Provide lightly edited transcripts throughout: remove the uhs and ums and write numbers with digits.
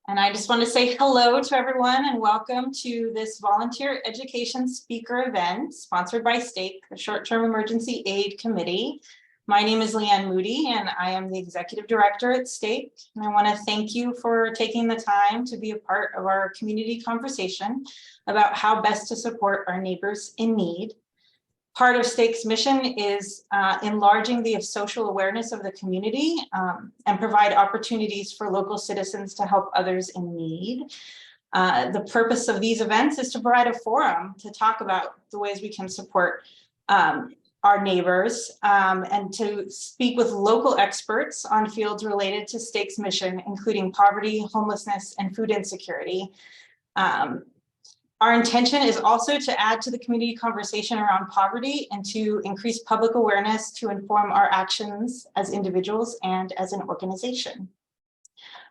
And I just want to say hello to everyone and welcome to this volunteer education speaker event sponsored by STEAC, the Short-Term Emergency Aid Committee. My name is Leanne Moody and I am the Executive Director at STEAC. And I want to thank you for taking the time to be a part of our community conversation about how best to support our neighbors in need. Part of STEAC's mission is enlarging the social awareness of the community and provide opportunities for local citizens to help others in need. The purpose of these events is to provide a forum to talk about the ways we can support our neighbors and to speak with local experts on fields related to STEAC's mission, including poverty, homelessness, and food insecurity. Our intention is also to add to the community conversation around poverty and to increase public awareness to inform our actions as individuals and as an organization.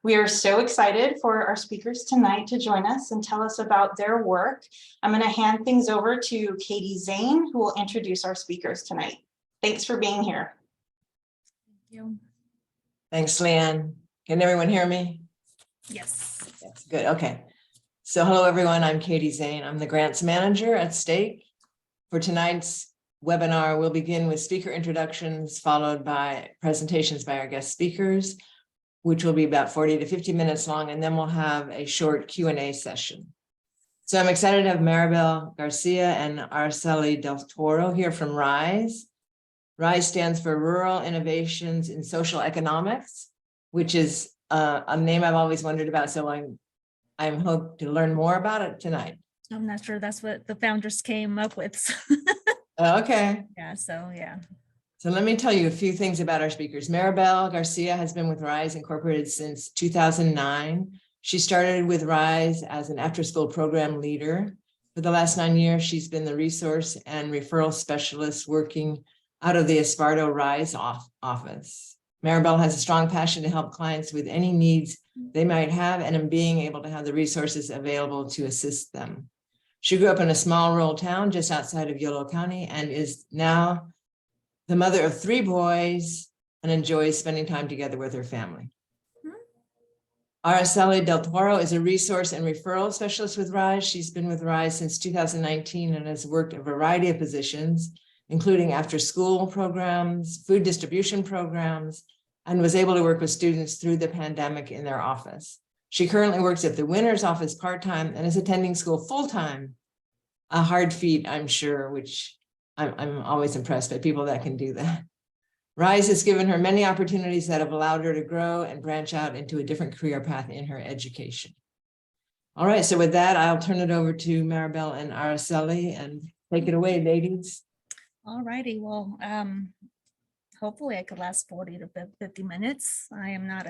We are so excited for our speakers tonight to join us and tell us about their work. I'm going to hand things over to Katie Zane, who will introduce our speakers tonight. Thanks for being here. Thank you. Thanks, Leanne. Can everyone hear me? Yes. Yes, good. Okay. So hello, everyone. I'm Katie Zane. I'm the grants manager at STEAC. For tonight's webinar, we'll begin with speaker introductions, followed by presentations by our guest speakers, which will be about 40 to 50 minutes long, and then we'll have a short Q&A session. So I'm excited to have Maribel Garcia and Araceli Del Toro here from RISE. RISE stands for Rural Innovations in Social Economics, which is a name I've always wondered about, so I hope to learn more about it tonight. I'm not sure that's what the founders came up with. Okay. Yeah, so yeah. So let me tell you a few things about our speakers. Maribel Garcia has been with RISE Incorporated since 2009. She started with RISE as an after-school program leader. For the last 9 years, she's been the resource and referral specialist working out of the Esparto RISE office. Maribel has a strong passion to help clients with any needs they might have and in being able to have the resources available to assist them. She grew up in a small rural town just outside of Yolo County and is now the mother of 3 boys and enjoys spending time together with her family. Araceli Del Toro is a resource and referral specialist with RISE. She's been with RISE since 2019 and has worked a variety of positions, including after-school programs, food distribution programs, and was able to work with students through the pandemic in their office. She currently works at the Winner's office part-time and is attending school full-time. A hard feat, I'm sure, which I'm always impressed by people that can do that. RISE has given her many opportunities that have allowed her to grow and branch out into a different career path in her education. All right, so with that, I'll turn it over to Maribel and Araceli and take it away, ladies. All righty. Well, hopefully I could last 40 to 50 minutes. I am not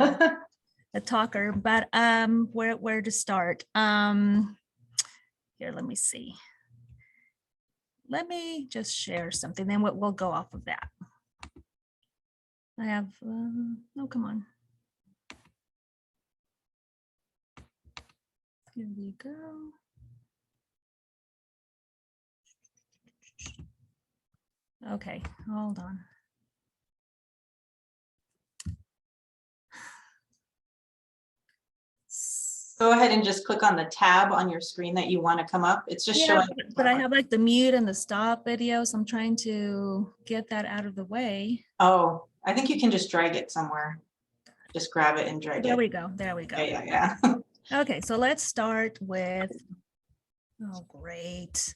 a talker, but where to start? Here, let me see. Let me just share something, then we'll go off of that. I have, oh, come on. Here we go. Okay, hold on. Go ahead and just click on the tab on your screen that you want to come up. It's just showing. But I have like the mute and the stop video, so I'm trying to get that out of the way. Oh, I think you can just drag it somewhere. Just grab it and drag it. There we go. There we go. Yeah. Okay, so let's start with, oh, great.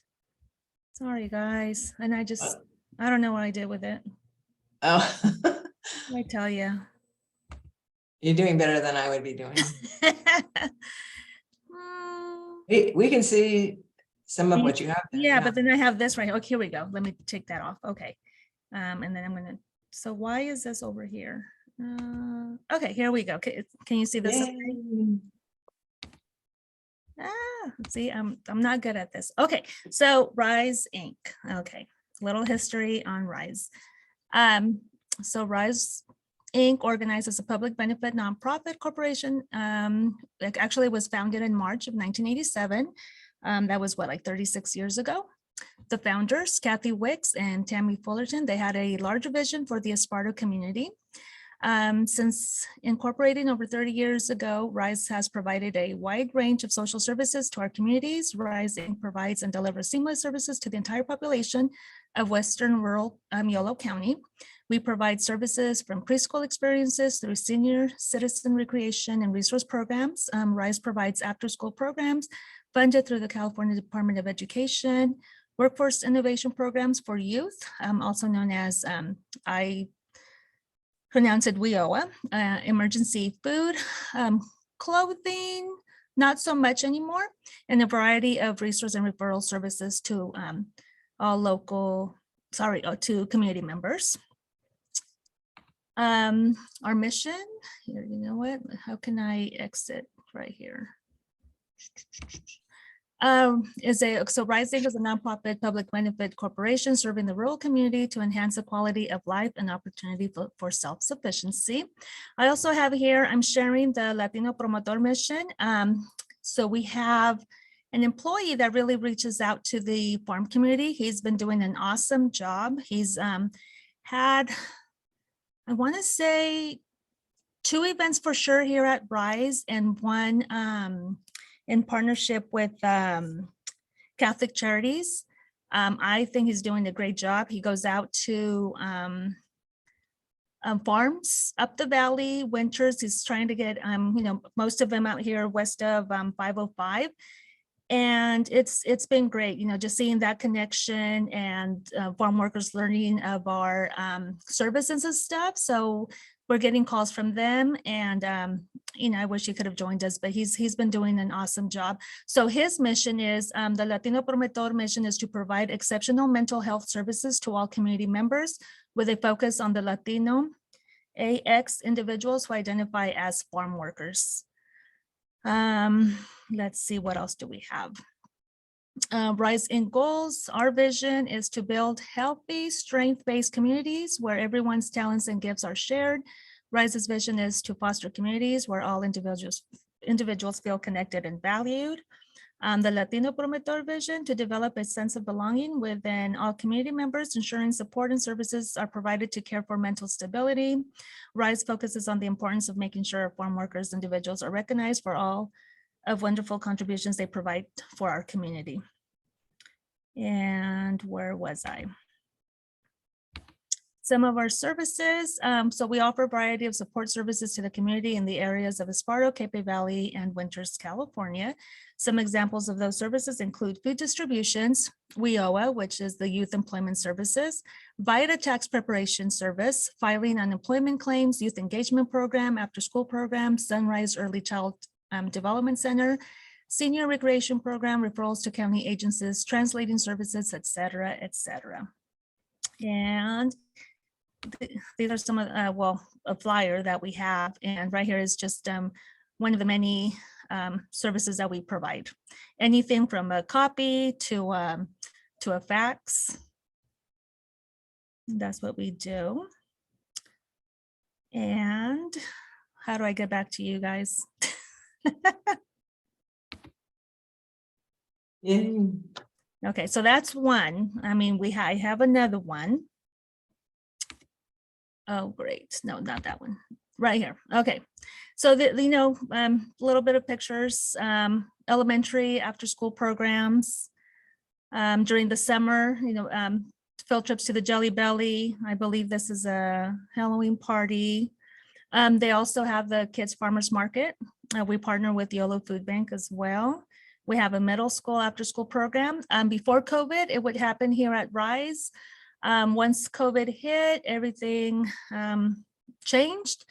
Sorry, guys. And I don't know what I did with it. Oh, I tell you. you're doing better than I would be doing. We can see some of what you have there. Yeah, but then I have this right here. Okay, here we go. Let me take that off. Okay. And then I'm gonna, so why is this over here? Okay, here we go. Can you see this? See, I'm not good at this. Okay, so RISE Inc. Okay, little history on RISE. So RISE Inc. organizes a public benefit nonprofit corporation. It actually was founded in March of 1987. That was what, like 36 years ago. The founders, Kathy Wicks and Tammy Fullerton, they had a larger vision for the Esparto community. Since incorporating over 30 years ago, RISE has provided a wide range of social services to our communities. RISE Inc. provides and delivers seamless services to the entire population of Western rural Yolo County. We provide services from preschool experiences through senior citizen recreation and resource programs. RISE provides after-school programs funded through the California Department of Education, workforce innovation programs for youth, also known as, I pronounce it WIOA, emergency food, clothing, not so much anymore, and a variety of resource and referral services to to community members. Our mission here, you know what? How can I exit right here? So Rising is a nonprofit public benefit corporation serving the rural community to enhance the quality of life and opportunity for self-sufficiency. I also have here, I'm sharing the Latino Promotor mission. So we have an employee that really reaches out to the farm community. He's been doing an awesome job. He's had, I want to say, 2 events for sure here at RISE, and one in partnership with Catholic Charities. I think he's doing a great job. He goes out to farms up the valley, winters. He's trying to get, most of them out here west of 505. And it's been great, just seeing that connection and farm workers learning of our services and stuff. So we're getting calls from them, and I wish he could have joined us, but he's been doing an awesome job. So his mission is, the Latino Promotor mission is to provide exceptional mental health services to all community members with a focus on the Latino AX individuals who identify as farm workers. Let's see, what else do we have? RISE in goals. Our vision is to build healthy, strength-based communities where everyone's talents and gifts are shared. RISE's vision is to foster communities where all individuals feel connected and valued. The Latino Promotor vision, to develop a sense of belonging within all community members, ensuring support and services are provided to care for mental stability. RISE focuses on the importance of making sure farm workers individuals are recognized for all of wonderful contributions they provide for our community. And where was I? Some of our services. So we offer a variety of support services to the community in the areas of Esparto, Cape Valley, and Winters, California. Some examples of those services include food distributions, WIOA, which is the Youth Employment Services, VITA Tax Preparation Service, filing unemployment claims, youth engagement program, after school program, Sunrise Early Child Development Center, senior recreation program, referrals to county agencies, translating services, et cetera, et cetera. And these are some of, a flyer that we have. And right here is just one of the many services that we provide. Anything from a copy to a fax. That's what we do. And how do I get back to you guys? Yeah. Okay, so that's one. I mean, I have another one. Oh, great. No, not that one. Right here. Okay. So a little bit of pictures, elementary after school programs during the summer, field trips to the Jelly Belly. I believe this is a Halloween party. They also have the Kids Farmers Market. We partner with Yolo Food Bank as well. We have a middle school after school program. Before COVID, it would happen here at RISE. Once COVID hit, everything changed.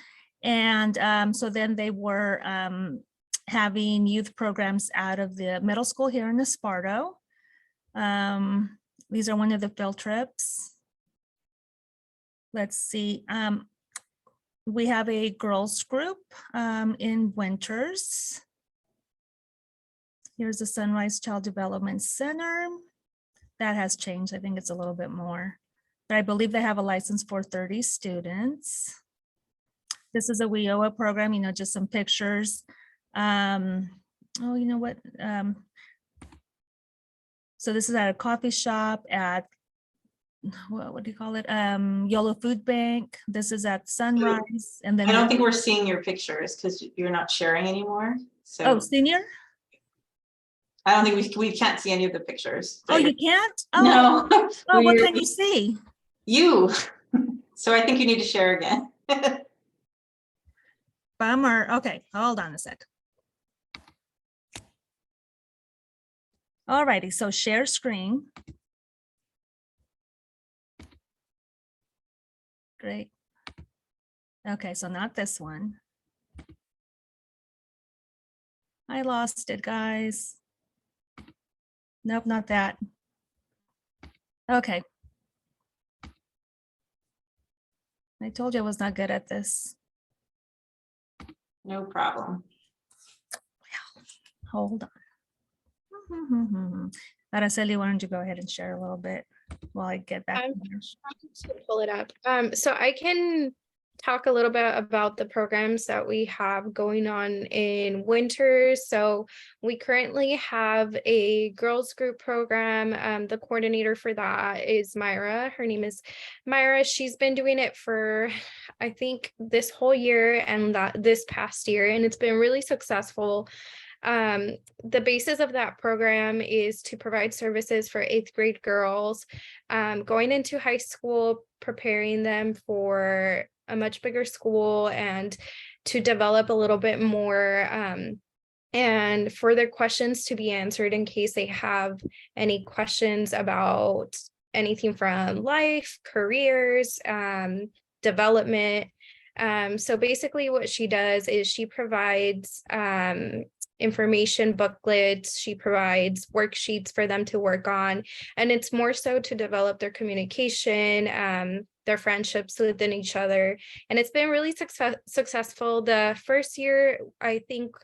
And so then they were having youth programs out of the middle school here in Esparto. These are one of the field trips. Let's see. We have a girls group in Winters. Here's the Sunrise Child Development Center. That has changed. I think it's a little bit more, but I believe they have a license for 30 students. This is a WIOA program, just some pictures. Oh, you know what? So this is at a coffee shop at what do you call it? Yolo Food Bank. This is at sunrise, and then I don't think we're seeing your pictures because you're not sharing anymore. So oh, senior. I don't think we can't see any of the pictures. Oh, you can't. Oh, No. oh, what We're- can you see? You. So I think you need to share again. Bummer. Okay, hold on a sec. All righty, so share screen. Great. Okay, so not this one. I lost it, guys. Nope, not that. Okay. I told you I was not good at this. No problem. Hold on. Araceli, why don't you go ahead and share a little bit while I get back? I'm to here. trying to pull it up. So I can talk a little bit about the programs that we have going on in winter. So we currently have a girls group program. The coordinator for that is Myra. Her name is Myra. She's been doing it for, I think, this whole year and this past year, and it's been really successful. The basis of that program is to provide services for 8th grade girls going into high school, preparing them for a much bigger school and to develop a little bit more and for their questions to be answered in case they have any questions about anything from life, careers, development. So basically what she does is she provides information booklets, she provides worksheets for them to work on, and it's more so to develop their communication, their friendships within each other, and it's been really successful. The first year, I think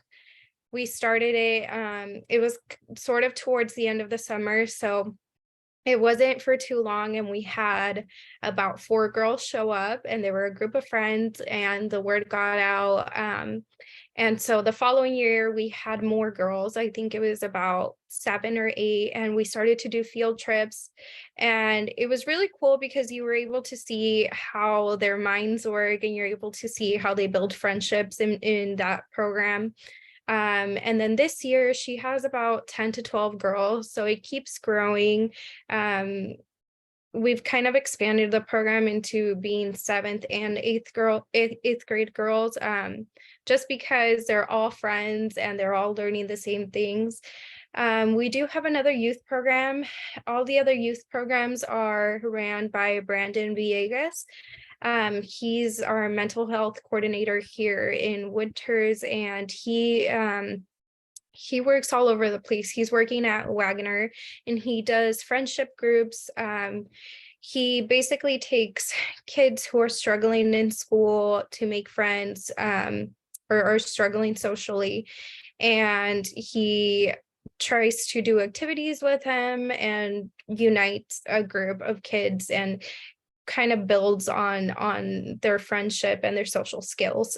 we started it, it was sort of towards the end of the summer, so it wasn't for too long, and we had about 4 girls show up, and they were a group of friends, and the word got out. And so the following year we had more girls. I think it was about 7 or 8, and we started to do field trips. And it was really cool because you were able to see how their minds work, and you're able to see how they build friendships in that program. And then this year she has about 10 to 12 girls, so it keeps growing. We've kind of expanded the program into being 7th and 8th grade girls, just because they're all friends and they're all learning the same things. We do have another youth program. All the other youth programs are ran by Brandon Villegas. He's our mental health coordinator here in Winters, and he works all over the place. He's working at Wagner, and he does friendship groups. He basically takes kids who are struggling in school to make friends, or are struggling socially, and he tries to do activities with them and unites a group of kids and kind of builds on their friendship and their social skills.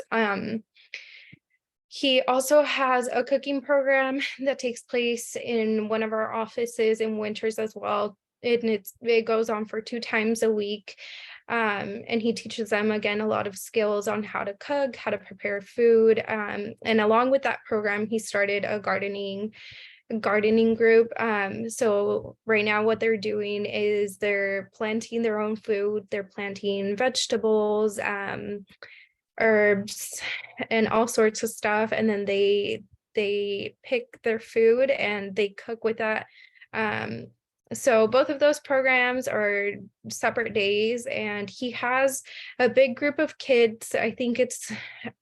He also has a cooking program that takes place in one of our offices in Winters as well. It goes on for 2 times a week. And he teaches them, again, a lot of skills on how to cook, how to prepare food. And along with that program, he started a gardening group. So right now what they're doing is they're planting their own food. They're planting vegetables, herbs, and all sorts of stuff, and then they pick their food and they cook with that. So both of those programs are separate days, and he has a big group of kids. I think it's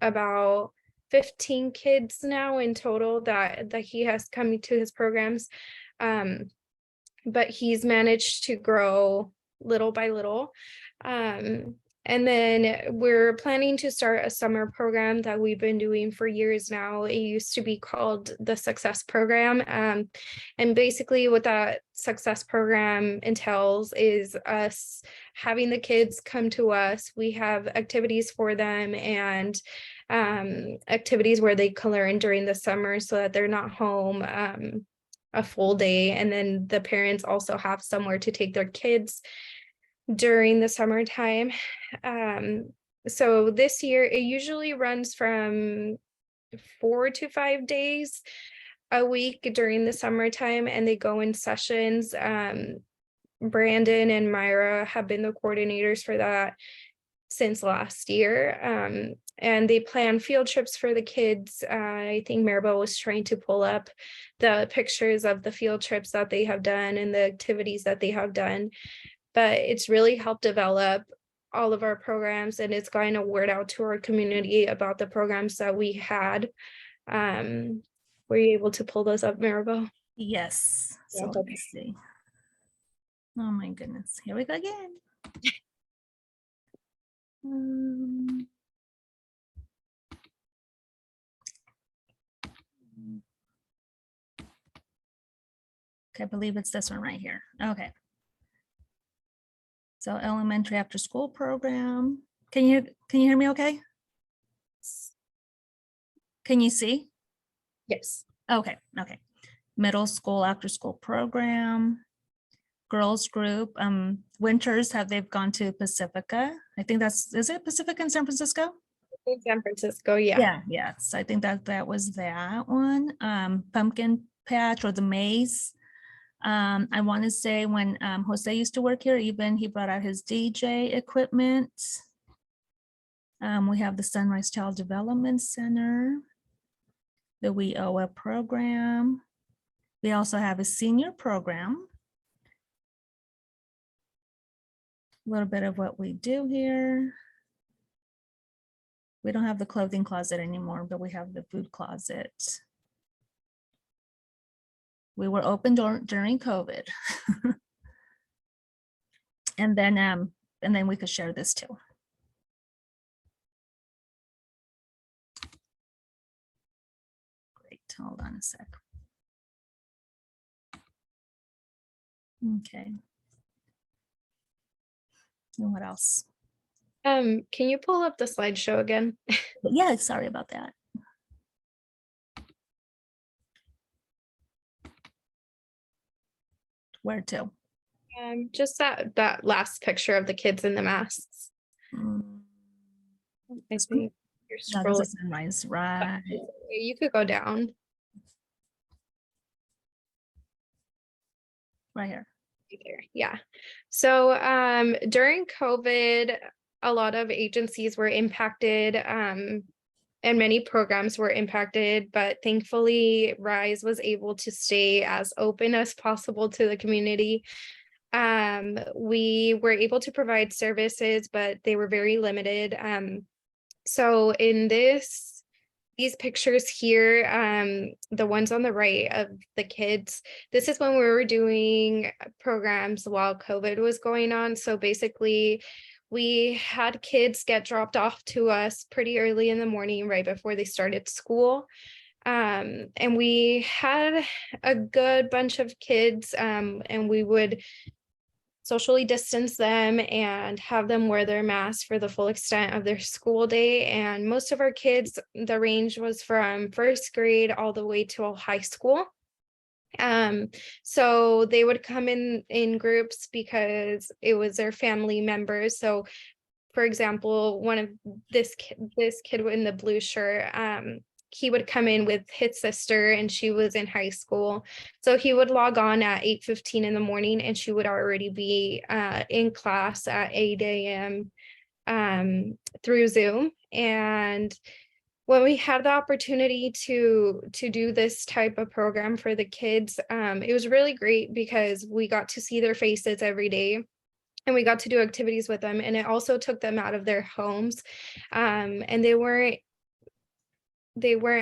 about 15 kids now in total that he has coming to his programs. But he's managed to grow little by little. And then we're planning to start a summer program that we've been doing for years now. It used to be called the Success Program. And basically what that Success Program entails is us having the kids come to us. We have activities for them and activities where they can learn during the summer so that they're not home a full day. And then the parents also have somewhere to take their kids. during the summertime. So this year it usually runs from 4 to 5 days a week during the summertime, and they go in sessions. Brandon and Myra have been the coordinators for that since last year. And they plan field trips for the kids. I think Maribel was trying to pull up the pictures of the field trips that they have done and the activities that they have done. But it's really helped develop all of our programs, and it's gotten a word out to our community about the programs that we had. Were you able to pull those up, Maribel? Yes. So Yeah, let me see. Oh my goodness. Here we go again. Okay, I believe it's this one right here. Okay. So elementary after school program. Can you hear me okay? Can you see? Yes. Okay, okay. Middle school after school program. Girls group, winters, they've gone to Pacifica? I think is it Pacifica in San Francisco? In San Francisco, yeah. Yes, I think that was that one. Pumpkin patch or the maze. I want to say when Jose used to work here, even he brought out his DJ equipment. We have the Sunrise Child Development Center, the WIOA program. We also have a senior program. A little bit of what we do here. We don't have the clothing closet anymore, but we have the food closet. We were open during COVID. and then we could share this too. Great, hold on a sec. Okay. And what else? Can you pull up the slideshow again? Yeah, sorry about that. Where to? Just that last picture of the kids in the masks. I think you're No, scrolling. this is Sunrise, right? You could go down. Right here. Right there. Yeah. So during COVID, a lot of agencies were impacted, and many programs were impacted, but thankfully RISE was able to stay as open as possible to the community. We were able to provide services, but they were very limited. So in these pictures here, the ones on the right of the kids, this is when we were doing programs while COVID was going on. So basically, we had kids get dropped off to us pretty early in the morning, right before they started school. And we had a good bunch of kids, and we would socially distance them and have them wear their masks for the full extent of their school day. And most of our kids, the range was from first grade all the way to high school. So they would come in groups because it was their family members. So for example, one of this kid in the blue shirt, he would come in with his sister and she was in high school. So he would log on at 8:15 in the morning and she would already be in class at 8 a.m. Through Zoom. And when we had the opportunity to do this type of program for the kids, it was really great because we got to see their faces every day. And we got to do activities with them, and it also took them out of their homes, and they weren't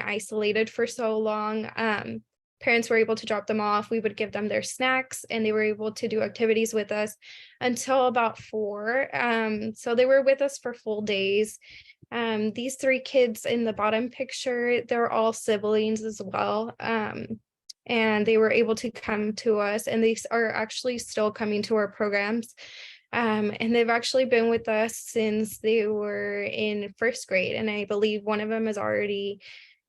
isolated for so long. Parents were able to drop them off. We would give them their snacks, and they were able to do activities with us until about 4. So they were with us for full days. These 3 kids in the bottom picture, they're all siblings as well. And they were able to come to us, and they are actually still coming to our programs. And they've actually been with us since they were in first grade. And I believe one of them is already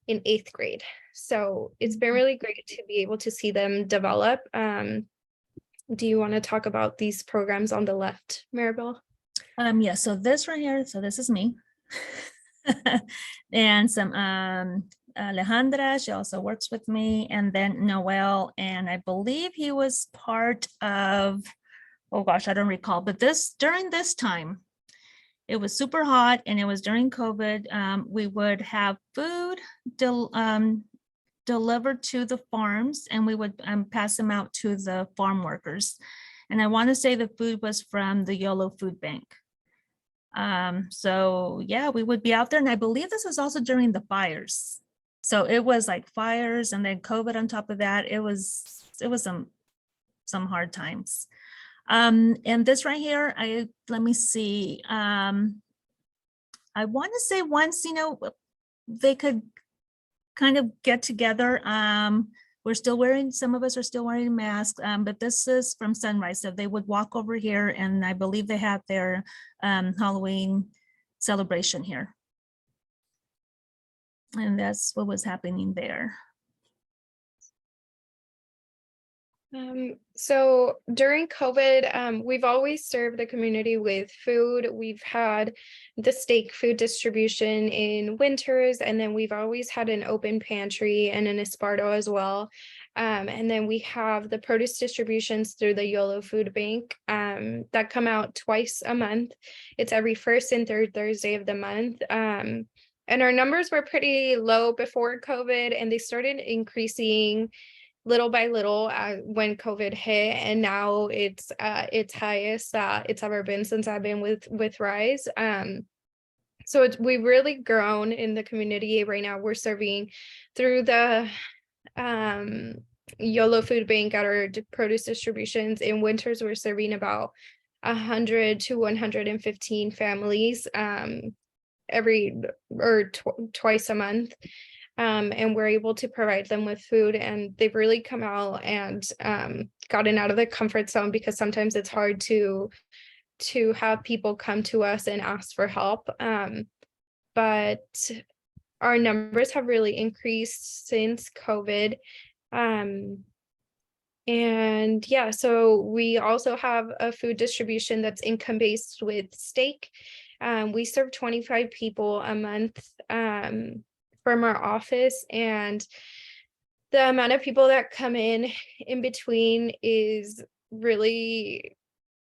in 8th grade. So it's been really great to be able to see them develop. do you want to talk about these programs on the left, Maribel? Yeah, so this right here, so this is me. And some Alejandra, she also works with me, and then Noel, and I believe he was part of, oh gosh, I don't recall, but during this time, it was super hot and it was during COVID. We would have food delivered to the farms, and we would pass them out to the farm workers. And I want to say the food was from the Yolo Food Bank. So yeah, we would be out there, and I believe this was also during the fires. So it was like fires and then COVID on top of that. It was some hard times. And this right here, let me see. I want to say once, they could kind of get together. We're still wearing, some of us are still wearing masks, but this is from Sunrise. So they would walk over here, and I believe they had their Halloween celebration here. And that's what was happening there. So during COVID, we've always served the community with food. We've had the STEAC food distribution in winters, and then we've always had an open pantry and an Esparto as well. And then we have the produce distributions through the Yolo Food Bank that come out twice a month. It's every first and third Thursday of the month. And our numbers were pretty low before COVID, and they started increasing little by little when COVID hit, and now it's highest that it's ever been since I've been with Rise. So we've really grown in the community. Right now we're serving through the Yolo Food Bank at our produce distributions. In winters we're serving about 100 to 115 families twice a month. And we're able to provide them with food, and they've really come out and gotten out of the comfort zone, because sometimes it's hard to have people come to us and ask for help. But our numbers have really increased since COVID. And yeah, so we also have a food distribution that's income-based with STEAC. We serve 25 people a month from our office, and the amount of people that come in between is really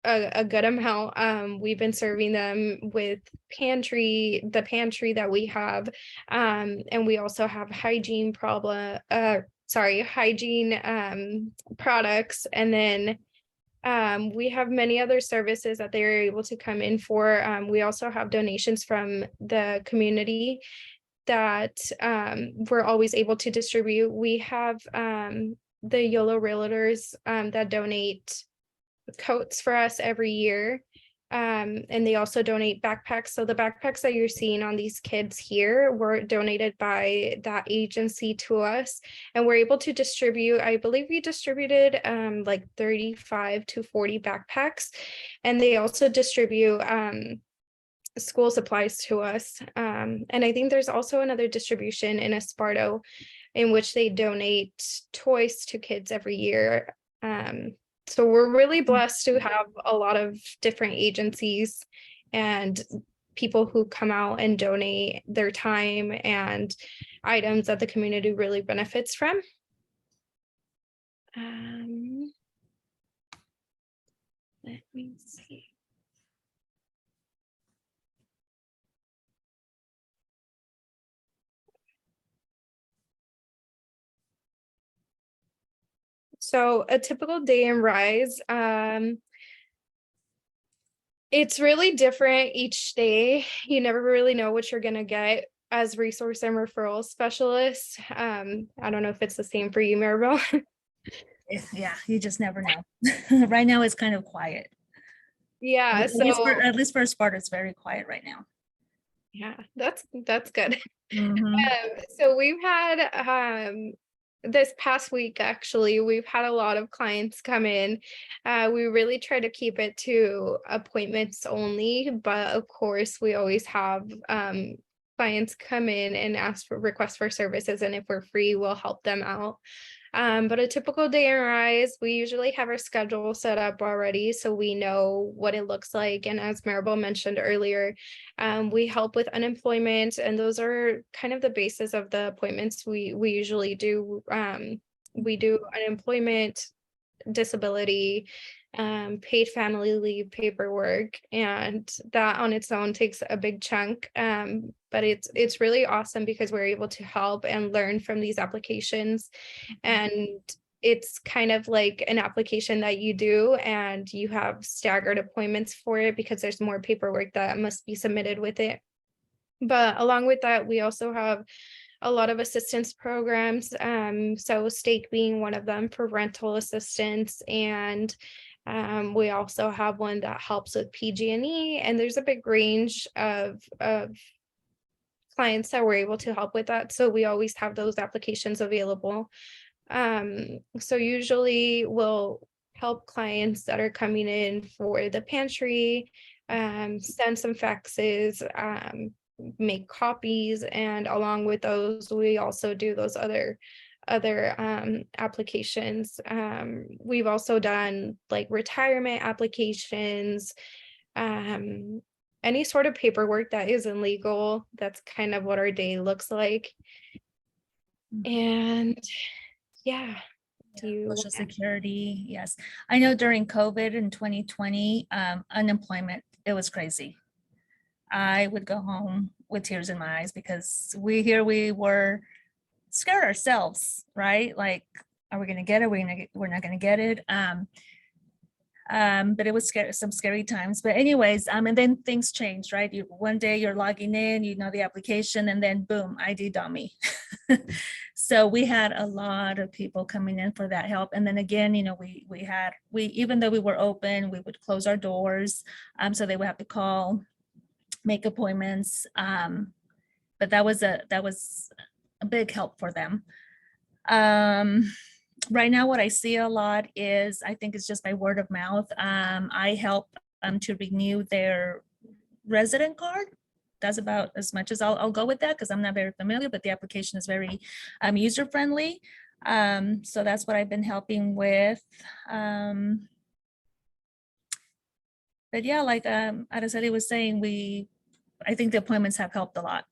a good amount. We've been serving them with the pantry that we have, and we also have hygiene products, and then we have many other services that they're able to come in for. We also have donations from the community that we're always able to distribute. We have the YOLO Realtors that donate coats for us every year, and they also donate backpacks. So the backpacks that you're seeing on these kids here were donated by that agency to us, and we're able to distribute, I believe we distributed like 35 to 40 backpacks, and they also distribute school supplies to us. And I think there's also another distribution in Esparto in which they donate toys to kids every year. So we're really blessed to have a lot of different agencies and people who come out and donate their time and items that the community really benefits from. Let me see. So a typical day in Rise, it's really different each day. You never really know what you're gonna get as resource and referral specialists. I don't know if it's the same for you, Maribel. Yeah, you just never know. Right now it's kind of quiet. Yeah, At least for Sparta, it's very quiet right now. Yeah, that's good. Mhm. So we've had this past week, actually, we've had a lot of clients come in. We really try to keep it to appointments only, but of course we always have clients come in and ask for requests for services, and if we're free, we'll help them out. But a typical day in Rise, we usually have our schedule set up already, so we know what it looks like. And as Maribel mentioned earlier, we help with unemployment, and those are kind of the basis of the appointments we usually do. We do unemployment, disability, paid family leave paperwork, and that on its own takes a big chunk. But it's really awesome because we're able to help and learn from these applications, and it's kind of like an application that you do and you have staggered appointments for it because there's more paperwork that must be submitted with it. But along with that, we also have a lot of assistance programs, so STEAC being one of them for rental assistance, and we also have one that helps with PG&E, and there's a big range of clients that we're able to help with that. So we always have those applications available. So usually we'll help clients that are coming in for the pantry, send some faxes, make copies, and along with those, we also do those other applications. We've also done like retirement applications, any sort of paperwork that isn't legal. That's kind of what our day looks like. And yeah. Social Security, yes. I know during COVID in 2020, unemployment, it was crazy. I would go home with tears in my eyes because we were scared ourselves, right? Like, are we gonna get it? We're not gonna get it. But it was some scary times. But anyways, and then things changed, right? One day you're logging in, you know the application, and then boom, ID dummy. So we had a lot of people coming in for that help. And then again, you know, we even though we were open, we would close our doors. So they would have to call, make appointments. But that was a big help for them. Right now, what I see a lot is, I think it's just by word of mouth. I help to renew their resident card. That's about as much as I'll go with that because I'm not very familiar, but the application is very user friendly. So that's what I've been helping with. But yeah, like Araceli was saying, I think the appointments have helped a lot.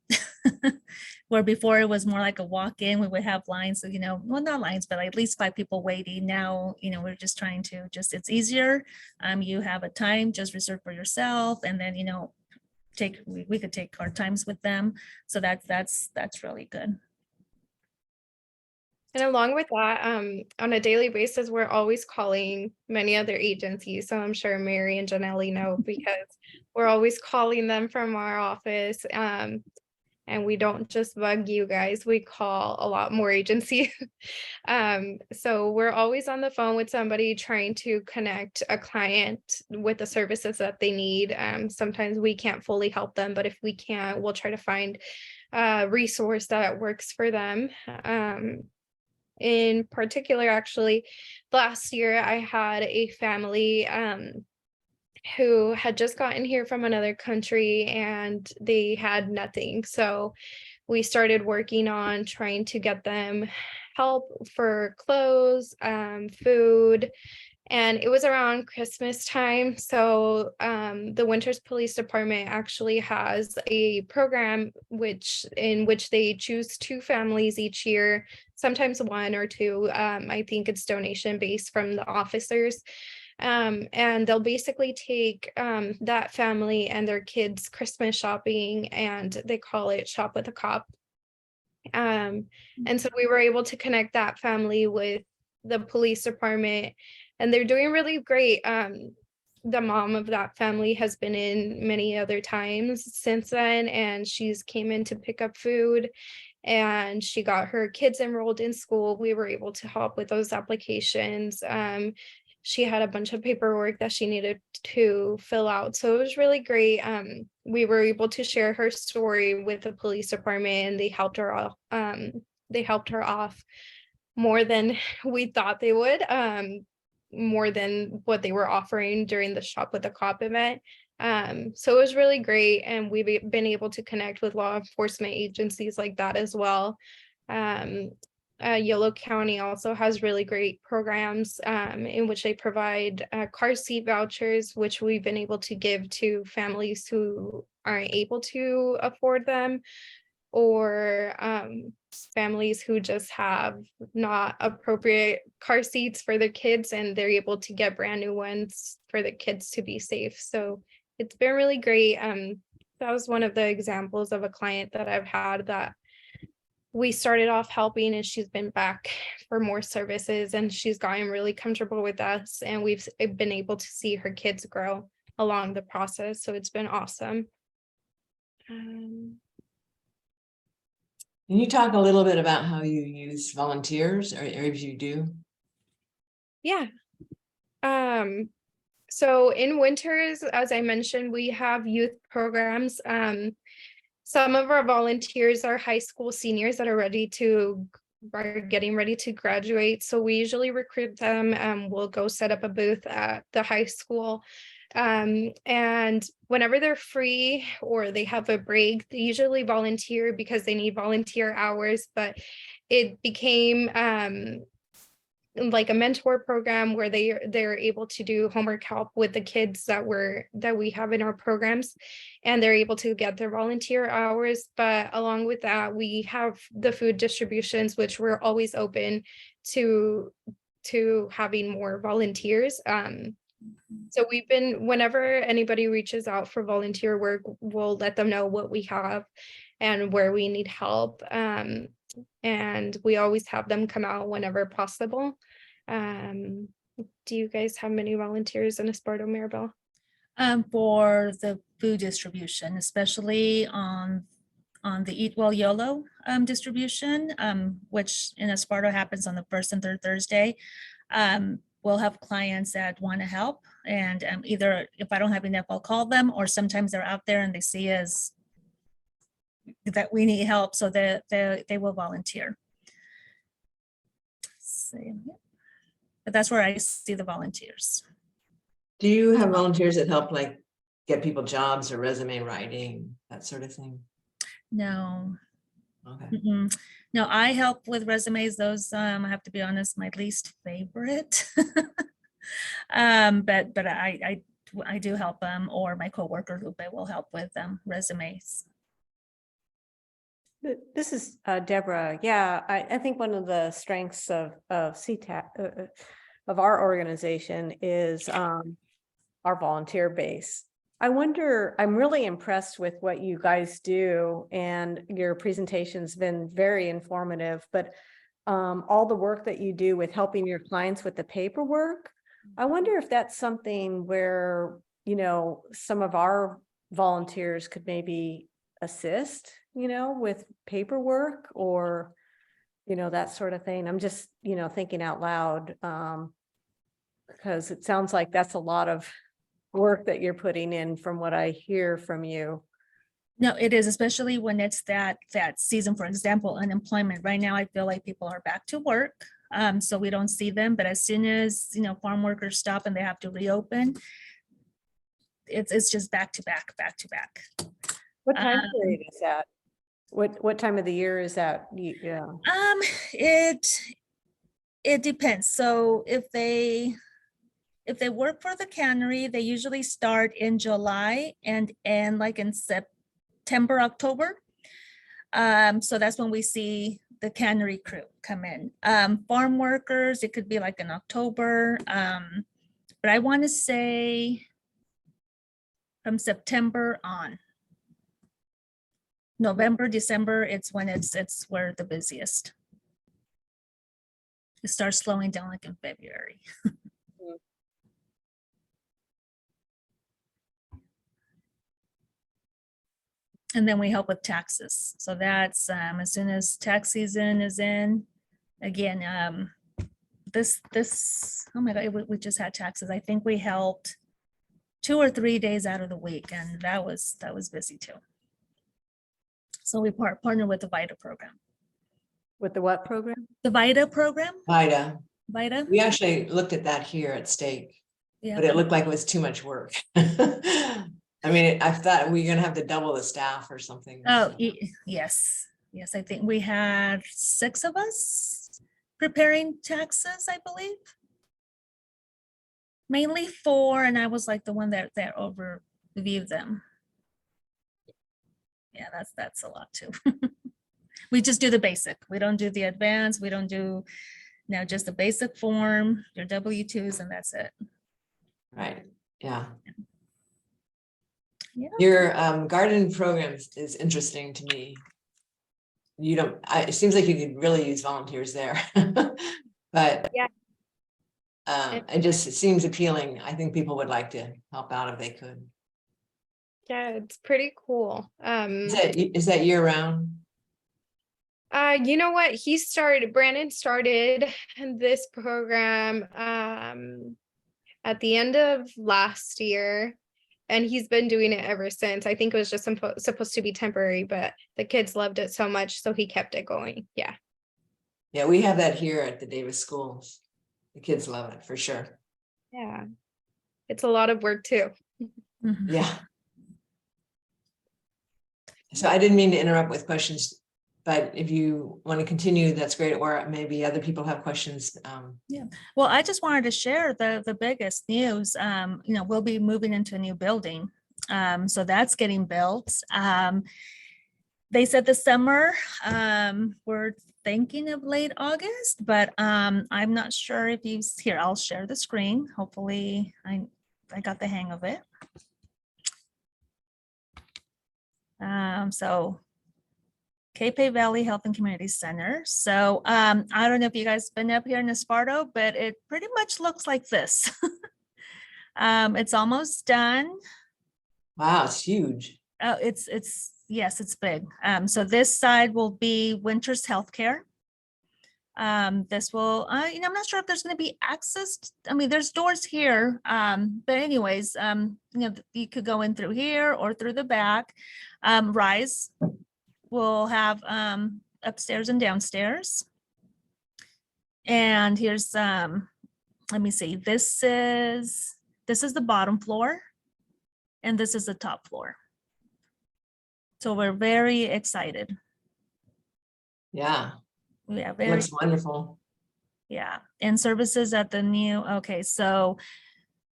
Where before it was more like a walk-in, we would have lines, you know, well, not lines, but at least 5 people waiting. Now, you know, we're just trying to it's easier. You have a time just reserved for yourself, and then, you know, we could take our times with them. So that's really good. And along with that, on a daily basis, we're always calling many other agencies. So I'm sure Mary and Janelle know because we're always calling them from our office. And we don't just bug you guys, we call a lot more agencies. So we're always on the phone with somebody trying to connect a client with the services that they need. Sometimes we can't fully help them, but if we can, we'll try to find a resource that works for them. In particular, actually, last year I had a family who had just gotten here from another country and they had nothing. So we started working on trying to get them help for clothes, food, and it was around Christmas time. So the Winters Police Department actually has a program in which they choose 2 families each year, sometimes 1 or 2. I think it's donation based from the officers. And they'll basically take that family and their kids Christmas shopping, and they call it Shop with a Cop. And so we were able to connect that family with the police department, and they're doing really great. The mom of that family has been in many other times since then, and she's came in to pick up food, and she got her kids enrolled in school. We were able to help with those applications. She had a bunch of paperwork that she needed to fill out. So it was really great. We were able to share her story with the police department, and they helped her off more than we thought they would, more than what they were offering during the Shop with a Cop event. So it was really great, and we've been able to connect with law enforcement agencies like that as well. Yolo County also has really great programs in which they provide car seat vouchers, which we've been able to give to families who aren't able to afford them, or families who just have not appropriate car seats for their kids, and they're able to get brand new ones for the kids to be safe. So it's been really great. That was one of the examples of a client that I've had that we started off helping, and she's been back for more services, and she's gotten really comfortable with us, and we've been able to see her kids grow along the process. So it's been awesome. Can you talk a little bit about how you use volunteers, or if you do? Yeah. So in winters, as I mentioned, we have youth programs. Some of our volunteers are high school seniors that are getting ready to graduate. So we usually recruit them, and we'll go set up a booth at the high school. And whenever they're free or they have a break, they usually volunteer because they need volunteer hours. But it became like a mentor program where they're able to do homework help with the kids that we have in our programs, and they're able to get their volunteer hours. But along with that, we have the food distributions, which we're always open to having more volunteers. So whenever anybody reaches out for volunteer work, we'll let them know what we have and where we need help. And we always have them come out whenever possible. Do you guys have many volunteers in Esparto, Maribel? For the food distribution, especially on the Eat Well YOLO distribution, which in Esparto happens on the first and third Thursday. We'll have clients that want to help, and either if I don't have enough, I'll call them, or sometimes they're out there and they see us that we need help, so they will volunteer. But that's where I see the volunteers. Do you have volunteers that help, like, get people jobs or resume writing, that sort of thing? No. Okay. No, I help with resumes. Those, I have to be honest, my least favorite. But I do help them, or my coworker Lupe will help with resumes. This is Deborah. Yeah, I think one of the strengths of STEAC, of our organization, is our volunteer base. I wonder, I'm really impressed with what you guys do, and your presentation's been very informative, but all the work that you do with helping your clients with the paperwork, I wonder if that's something where, some of our volunteers could maybe assist, with paperwork, or, that sort of thing. I'm just, thinking out loud, because it sounds like that's a lot of work that you're putting in from what I hear from you. No, it is, especially when it's that season. For example, unemployment. Right now, I feel like people are back to work, so we don't see them. But as soon as farm workers stop and they have to reopen, it's just back to back. What time period is that? What time of the year is that? Yeah. It depends. So if they work for the cannery, they usually start in July and end like in September, October. So that's when we see the cannery crew come in. Farm workers, it could be like in October. But I want to say from September on. November, December, it's when it's where the busiest. It starts slowing down like in February. And then we help with taxes. So that's as soon as tax season is in, again, this, oh my God, we just had taxes. I think we helped 2 or 3 days out of the week, and that was busy too. So we partner with the VITA program. With the what program? The VITA program. VITA. VITA. We actually looked at that here at STEAC, Yeah. but it looked like it was too much work. I mean, I thought we were gonna have to double the staff or something. Oh, so. yes, yes, I think we had 6 of us preparing taxes, I believe. Mainly 4, and I was like the one that overviewed them. Yeah, that's a lot too. We just do the basic. We don't do the advanced. We don't do, no, just the basic form, your W-2s, and that's it. Right, yeah. Yeah. Your garden programs is interesting to me. You don't, it seems like you could really use volunteers there. But Yeah. it seems appealing. I think people would like to help out if they could. Yeah, it's pretty cool. Is that year round? You know what? Brandon started this program at the end of last year, and he's been doing it ever since. I think it was just supposed to be temporary, but the kids loved it so much, so he kept it going. Yeah. Yeah, we have that here at the Davis schools. The kids love it for sure. Yeah. It's a lot of work too. Mhm. Yeah. So I didn't mean to interrupt with questions, but if you want to continue, that's great. Or maybe other people have questions. Well, I just wanted to share the biggest news. We'll be moving into a new building. So that's getting built. They said this summer, we're thinking of late August, but I'm not sure if here, I'll share the screen. Hopefully I got the hang of it. So Capay Valley Health and Community Center. So I don't know if you guys been up here in Esparto, but it pretty much looks like this. It's almost done. Wow, it's huge. Oh, yes, it's big. So this side will be Winters Healthcare. This will, I'm not sure if there's going to be access. I mean, there's doors here. But anyways, you could go in through here or through the back. Rise will have upstairs and downstairs. And here's, let me see, this is the bottom floor and this is the top floor. So we're very excited. Yeah, Yeah, it very, looks wonderful. yeah. And services at the new, okay, so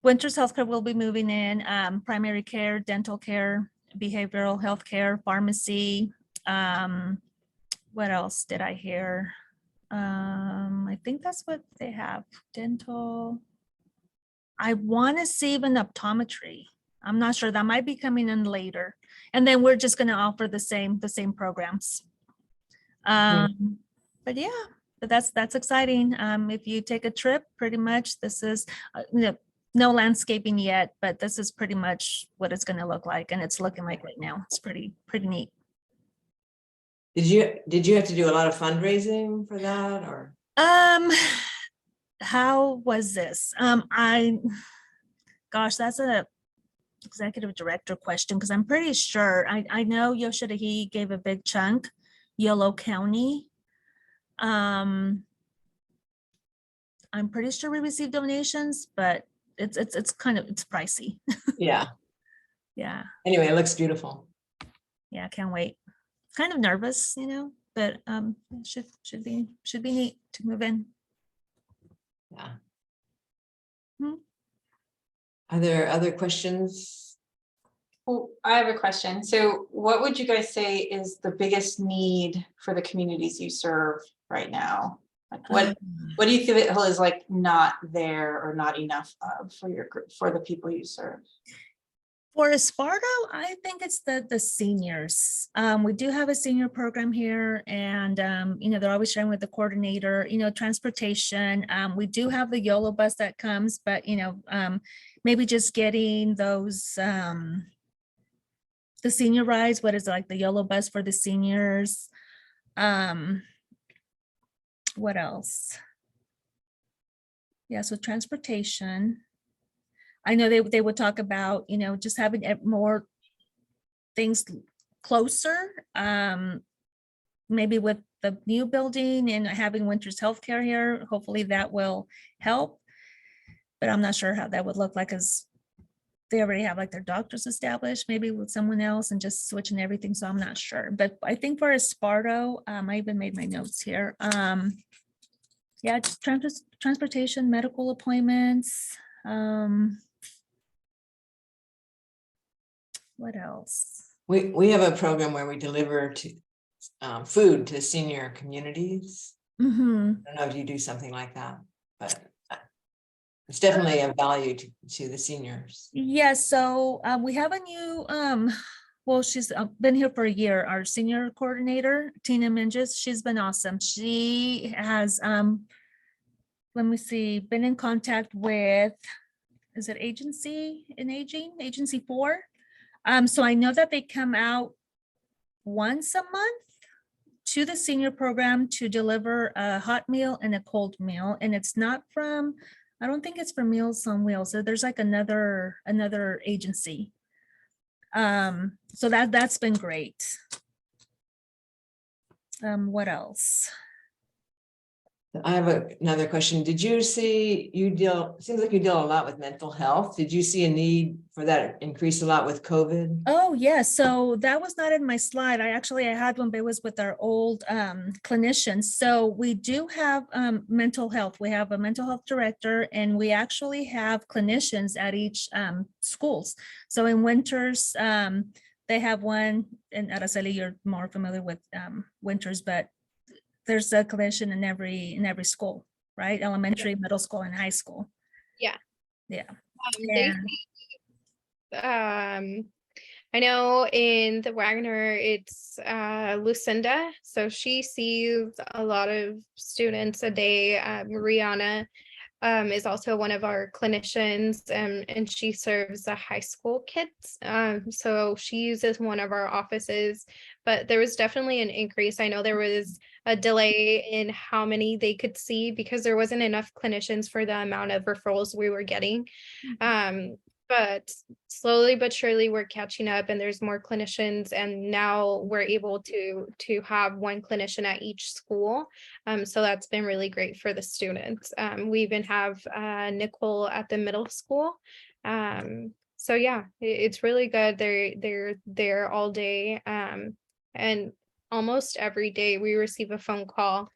Winters Healthcare will be moving in, primary care, dental care, behavioral health care, pharmacy. What else did I hear? I think that's what they have, dental. I want to see even optometry. I'm not sure, that might be coming in later. And then we're just going to offer the same programs. But yeah, but that's exciting. If you take a trip, pretty much this is no landscaping yet, but this is pretty much what it's going to look like, and it's looking like right now. It's pretty neat. Did you have to do a lot of fundraising for that, or? How was this? Gosh, that's a executive director question, because I'm pretty sure I know Yoshida, he gave a big chunk. Yolo County. I'm pretty sure we received donations, but it's pricey. Yeah. Yeah. Anyway, it looks beautiful. Yeah, can't wait. Kind of nervous, but should be neat to move in. Yeah. Hmm. Are there other questions? Well, I have a question. So what would you guys say is the biggest need for the communities you serve right now? Like what do you feel is like not there or not enough of for your group, for the people you serve? For Esparto, I think it's the seniors. We do have a senior program here, and they're always sharing with the coordinator, transportation. We do have the Yolo bus that comes, but maybe just getting those the senior rides. What is it, like the Yolo bus for the seniors? What else? Yeah, so transportation. I know they would talk about, just having more things closer, maybe with the new building and having Winters Healthcare here. Hopefully that will help, but I'm not sure how that would look like, because they already have like their doctors established, maybe with someone else and just switching everything. So I'm not sure. But I think for Esparto, I even made my notes here. Yeah, just transportation, medical appointments. What else? We have a program where we deliver to food to senior communities. Mhm. I don't know if you do something like that, but it's definitely of value to the seniors. Yeah, so we have a new, well, she's been here for a year, our senior coordinator, Tina Minges. She's been awesome. She has, let me see, been in contact with, is it Agency in Aging, Agency 4? So I know that they come out once a month to the senior program to deliver a hot meal and a cold meal. And it's not from, I don't think it's from Meals on Wheels. So there's like another agency. So that's been great. What else? I have another question. Did you see, seems like you deal a lot with mental health. Did you see a need for that increase a lot with COVID? Oh, yeah. So that was not in my slide. I had one, but it was with our old clinicians. So we do have mental health. We have a mental health director, and we actually have clinicians at each schools. So in Winters, they have one, and Araceli, you're more familiar with Winters, but there's a clinician in every school, right? Elementary, middle school, and high school. Yeah. Yeah. They I know in the Wagner, it's Lucinda. So she sees a lot of students a day. Mariana is also one of our clinicians, and she serves the high school kids. So she uses one of our offices, but there was definitely an increase. I know there was a delay in how many they could see because there wasn't enough clinicians for the amount of referrals we were getting. But slowly but surely we're catching up, and there's more clinicians, and now we're able to have one clinician at each school. So that's been really great for the students. We even have Nicole at the middle school. So yeah, it's really good. They're there all day. And almost every day we receive a phone call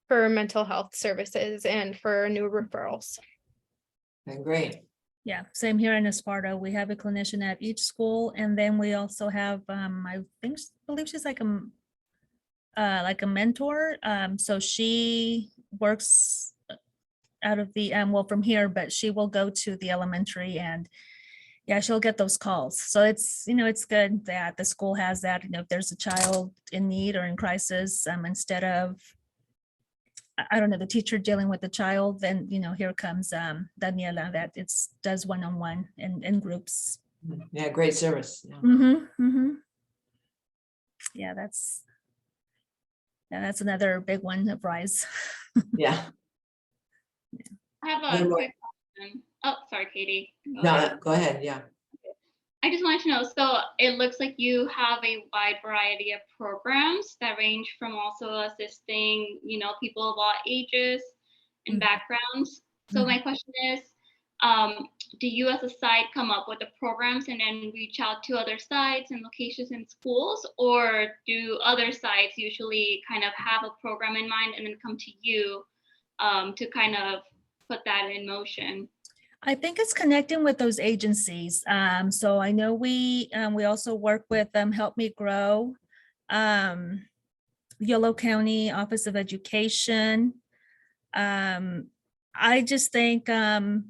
for mental health services and for new referrals. Okay, great. Yeah, same here in Esparta. We have a clinician at each school, and then we also have, I believe she's like a mentor. So she works out of the, well, from here, but she will go to the elementary, and yeah, she'll get those calls. So it's, it's good that the school has that, if there's a child in need or in crisis, instead of, I don't know, the teacher dealing with the child, then, here comes Daniela that does one-on-one and in groups. Yeah, great service. Yeah. Yeah, that's another big one of RISE. Yeah. I have a quick question. Oh, sorry, Katie. No, go ahead. Yeah. I just wanted to know, so it looks like you have a wide variety of programs that range from also assisting, people of all ages and backgrounds. So my question is, do you as a site come up with the programs and then reach out to other sites and locations and schools, or do other sites usually kind of have a program in mind and then come to you to kind of put that in motion? I think it's connecting with those agencies. So I know we also work with Help Me Grow, Yolo County Office of Education. I just think our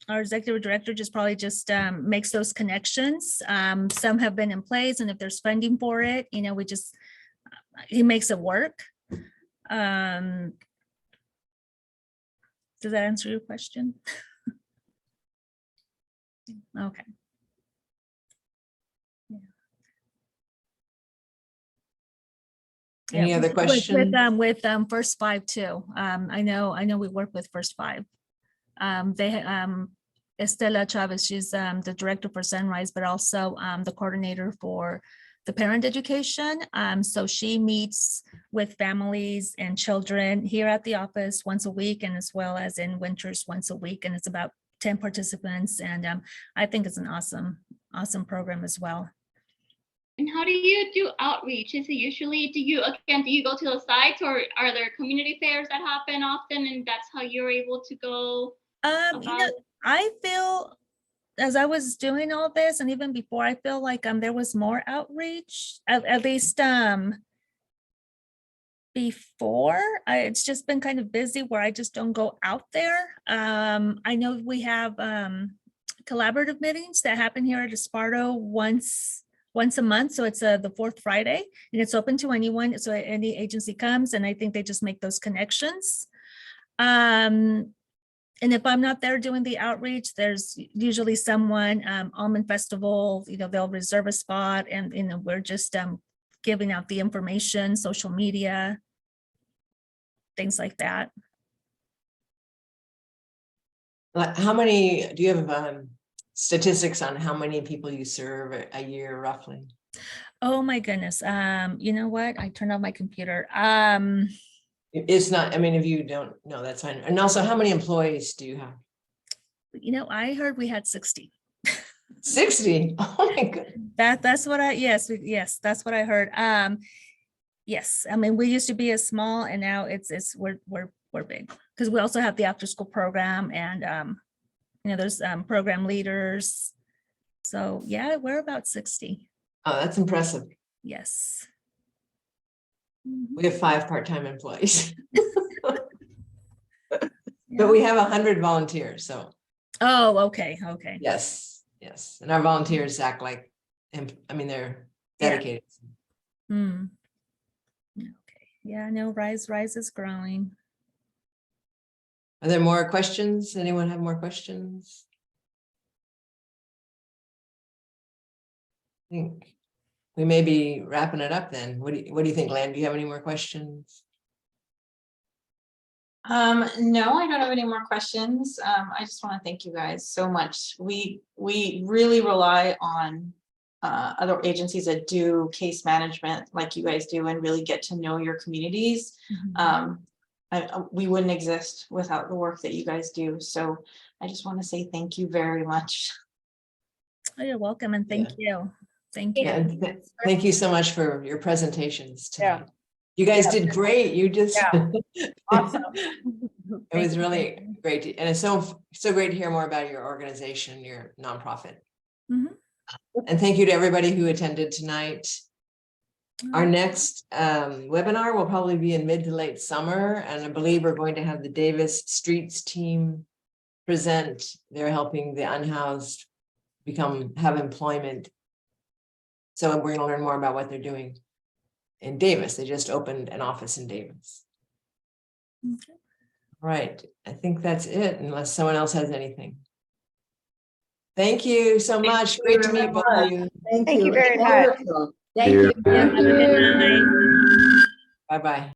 executive director probably makes those connections. Some have been in place, and if there's funding for it, he makes it work. Does that answer your question? Okay. Any other questions? With First Five too. I know we work with First Five. Estela Chavez, she's the director for Sunrise, but also the coordinator for the parent education. So she meets with families and children here at the office once a week, and as well as in Winters once a week. And it's about 10 participants, and I think it's an awesome program as well. And how do you do outreach? Is it usually, do you go to the sites, or are there community fairs that happen often and that's how you're able to go You know, about? I feel as I was doing all this, and even before, I feel like there was more outreach, at least before. It's just been kind of busy where I just don't go out there. I know we have collaborative meetings that happen here at Esparto once a month. So it's the fourth Friday, and it's open to anyone. So any agency comes, and I think they just make those connections. And if I'm not there doing the outreach, there's usually someone, Almond Festival, they'll reserve a spot, and we're just giving out the information, social media, things like that. Like, how many, do you have statistics on how many people you serve a year roughly? Oh my goodness. You know what? I turned on my computer. It's not, I mean, if you don't know, that's fine. And also, how many employees do you have? I heard we had 60. 60. Oh my goodness. That's what yes, that's what I heard. Yes, I mean, we used to be a small, and now we're big, because we also have the after school program, and there's program leaders. So yeah, we're about 60. Oh, that's impressive. Yes. We have 5 part-time employees. But we have 100 volunteers, so. Oh, okay. Yes. And our volunteers act like, I mean, they're dedicated. Okay. Yeah, no, Rise is growing. Are there more questions? Anyone have more questions? I think we may be wrapping it up then. What do you think, Lan? Do you have any more questions? No, I don't have any more questions. I just want to thank you guys so much. We really rely on other agencies that do case management like you guys do, and really get to know your communities. We wouldn't exist without the work that you guys do. So I just want to say thank you very much. Oh, you're welcome, and thank you. Thank you. Yeah, and thank you so much for your presentations tonight. Yeah. You guys did great. You just Awesome. it was really great and it's so great to hear more about your organization, your nonprofit. And thank you to everybody who attended tonight. Our next webinar will probably be in mid to late summer, and I believe we're going to have the Davis Streets team present. They're helping the unhoused have employment. So we're going to learn more about what they're doing in Davis. They just opened an office in Davis. Okay. Right. I think that's it, unless someone else has anything. Thank you so much. Great to meet both of you. Thank you very much. Wonderful. Thank you. Have a good night. Bye-bye.